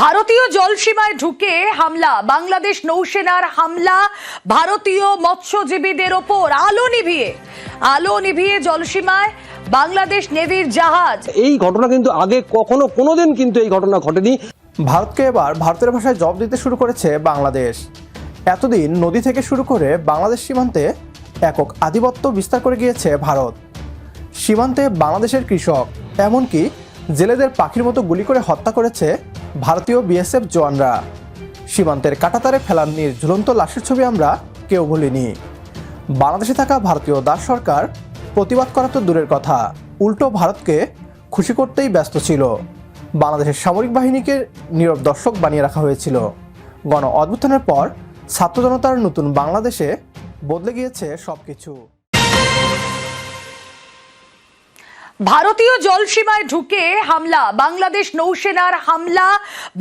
ভারতীয় জলসীমায় ঢুকে হামলা, বাংলাদেশ নৌসেনার হামলা ভারতীয় মৎস্যজীবীদের ওপর। আলো নিভিয়ে জলসীমায় বাংলাদেশ নেভির জাহাজ। এই ঘটনা কিন্তু আগে কখনো কোনোদিন কিন্তু এই ঘটনা ঘটেনি। ভারতকে এবার ভারতের ভাষায় জবাব দিতে শুরু করেছে বাংলাদেশ। এতদিন নদী থেকে শুরু করে বাংলাদেশ সীমান্তে একক আধিপত্য বিস্তার করে গিয়েছে ভারত। সীমান্তে বাংলাদেশের কৃষক, এমনকি জেলেদের পাখির মতো গুলি করে হত্যা করেছে ভারতীয় বিএসএফ জওয়ানরা। সীমান্তের কাঁটাতারে ফেলানির ঝুলন্ত লাশের ছবি আমরা কেউ ভুলিনি। বাংলাদেশে থাকা ভারতীয় দাস সরকার প্রতিবাদ করা তো দূরের কথা, উল্টো ভারতকে খুশি করতেই ব্যস্ত ছিল। বাংলাদেশের সামরিক বাহিনীকে নীরব দর্শক বানিয়ে রাখা হয়েছিল। গণ অভ্যুত্থানের পর ছাত্র জনতার নতুন বাংলাদেশে বদলে গিয়েছে সবকিছু। ভারতীয় জলসীমায় ঢুকে হামলা, বাংলাদেশ নৌসেনার হামলা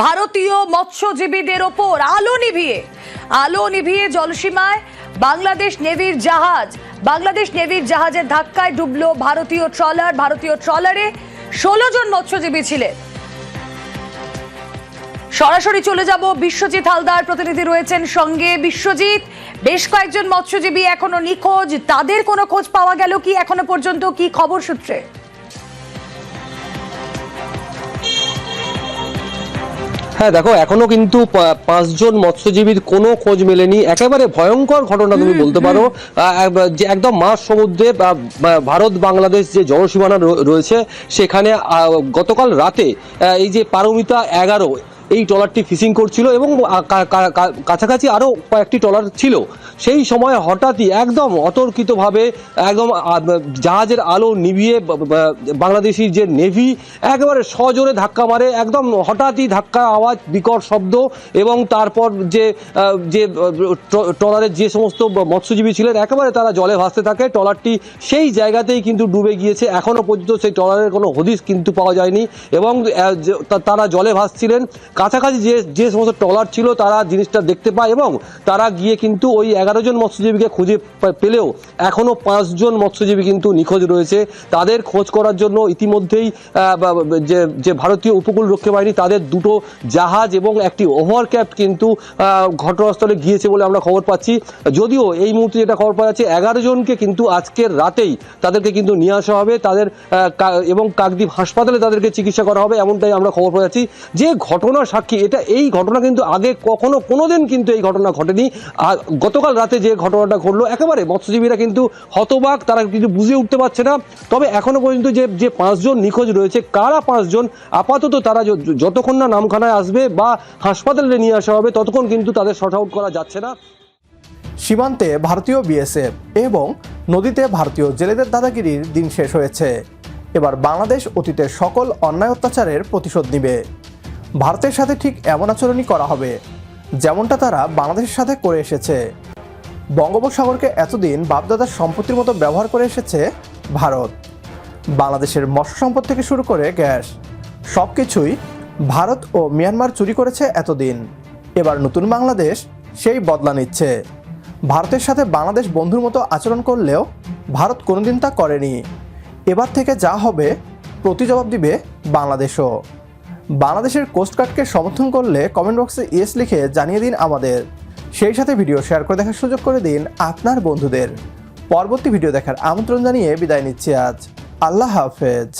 ভারতীয় মৎস্যজীবীদের ওপর। আলো নিভিয়ে জলসীমায় বাংলাদেশ নেভির জাহাজ। বাংলাদেশ নেভির জাহাজের ধাক্কায় ডুবলো ভারতীয় ট্রলার। ভারতীয় ট্রলারে 16 জন মৎস্যজীবী ছিলেন। সরাসরি চলে যাব, বিশ্বজিৎ হালদার প্রতিনিধি রয়েছেন সঙ্গে। বিশ্বজিৎ, বেশ কয়েকজন মৎস্যজীবী এখনো নিখোঁজ, তাদের কোনো খোঁজ পাওয়া গেল কি এখনো পর্যন্ত, কি খবর সূত্রে? হ্যাঁ দেখো, এখনো কিন্তু 5 জন মৎস্যজীবীর কোনো খোঁজ মেলেনি। একেবারে ভয়ঙ্কর ঘটনা তুমি বলতে পারো, যে একদম মাঝ সমুদ্রে ভারত বাংলাদেশ যে জলসীমানা রয়েছে সেখানে গতকাল রাতে এই যে পারমিতা 11 এই ট্রলারটি ফিশিং করছিল এবং কাছাকাছি আরও কয়েকটি ট্রলার ছিল। সেই সময় হঠাৎই একদম অতর্কিতভাবে একদম জাহাজের আলো নিভিয়ে বাংলাদেশি যে নেভি একেবারে সজোরে ধাক্কা মারে। একদম হঠাৎই ধাক্কা আওয়াজ, বিকট শব্দ, এবং তারপর যে ট্রলারের যে সমস্ত মৎস্যজীবী ছিলেন একেবারে তারা জলে ভাসতে থাকে। ট্রলারটি সেই জায়গাতেই কিন্তু ডুবে গিয়েছে। এখনও পর্যন্ত সেই ট্রলারের কোনো হদিস কিন্তু পাওয়া যায়নি এবং তারা জলে ভাসছিলেন। কাছাকাছি যে সমস্ত ট্রলার ছিল তারা জিনিসটা দেখতে পায় এবং তারা গিয়ে কিন্তু ওই 11 জন মৎস্যজীবীকে খুঁজে পেলেও এখনও 5 জন মৎস্যজীবী কিন্তু নিখোঁজ রয়েছে। তাদের খোঁজ করার জন্য ইতিমধ্যেই যে ভারতীয় উপকূল রক্ষী বাহিনী তাদের 2টো জাহাজ এবং একটি ওভারক্রাফট কিন্তু ঘটনাস্থলে গিয়েছে বলে আমরা খবর পাচ্ছি। যদিও এই মুহূর্তে যেটা খবর পাওয়া যাচ্ছে 11 জনকে কিন্তু আজকের রাতেই তাদেরকে কিন্তু নিয়ে আসা হবে তাদের এবং কাকদ্বীপ হাসপাতালে তাদেরকে চিকিৎসা করা হবে, এমনটাই আমরা খবর পাওয়া যাচ্ছি। যে ঘটনা সাক্ষী, এই ঘটনা কিন্তু আগে কখনো কোনোদিন কিন্তু এই ঘটনা ঘটেনি। আর গতকাল রাতে যে ঘটনাটা ঘটলো, একেবারে মৎস্যজীবীরা কিন্তু হতবাক, তারা কিন্তু বুঝে উঠতে পারছে না। তবে এখনো পর্যন্ত যে 5 জন নিখোঁজ রয়েছে, কারা 5 জন, আপাতত তারা যতক্ষণ না নামখানায় আসবে বা হাসপাতালে নিয়ে আসা হবে ততক্ষণ কিন্তু তাদের শর্ট আউট করা যাচ্ছে না। সীমান্তে ভারতীয় বিএসএফ এবং নদীতে ভারতীয় জেলেদের দাদাগিরির দিন শেষ হয়েছে। এবার বাংলাদেশ অতীতের সকল অন্যায় অত্যাচারের প্রতিশোধ নিবে। ভারতের সাথে ঠিক এমন আচরণই করা হবে যেমনটা তারা বাংলাদেশের সাথে করে এসেছে। বঙ্গোপসাগরকে এতদিন বাপদাদার সম্পত্তির মতো ব্যবহার করে এসেছে ভারত। বাংলাদেশের মৎস্য সম্পদ থেকে শুরু করে গ্যাস, সব কিছুই ভারত ও মিয়ানমার চুরি করেছে এতদিন। এবার নতুন বাংলাদেশ সেই বদলা নিচ্ছে। ভারতের সাথে বাংলাদেশ বন্ধুর মতো আচরণ করলেও ভারত কোনোদিন তা করেনি। এবার থেকে যা হবে প্রতি জবাব দিবে বাংলাদেশও। বাংলাদেশের কোস্টগার্ডকে সমর্থন করলে কমেন্ট বক্সে ইয়েস লিখে জানিয়ে দিন আমাদের। সেই সাথে ভিডিও শেয়ার করে দেখার সুযোগ করে দিন আপনার বন্ধুদের। পরবর্তী ভিডিও দেখার আমন্ত্রণ জানিয়ে বিদায় নিচ্ছি আজ। আল্লাহ হাফেজ।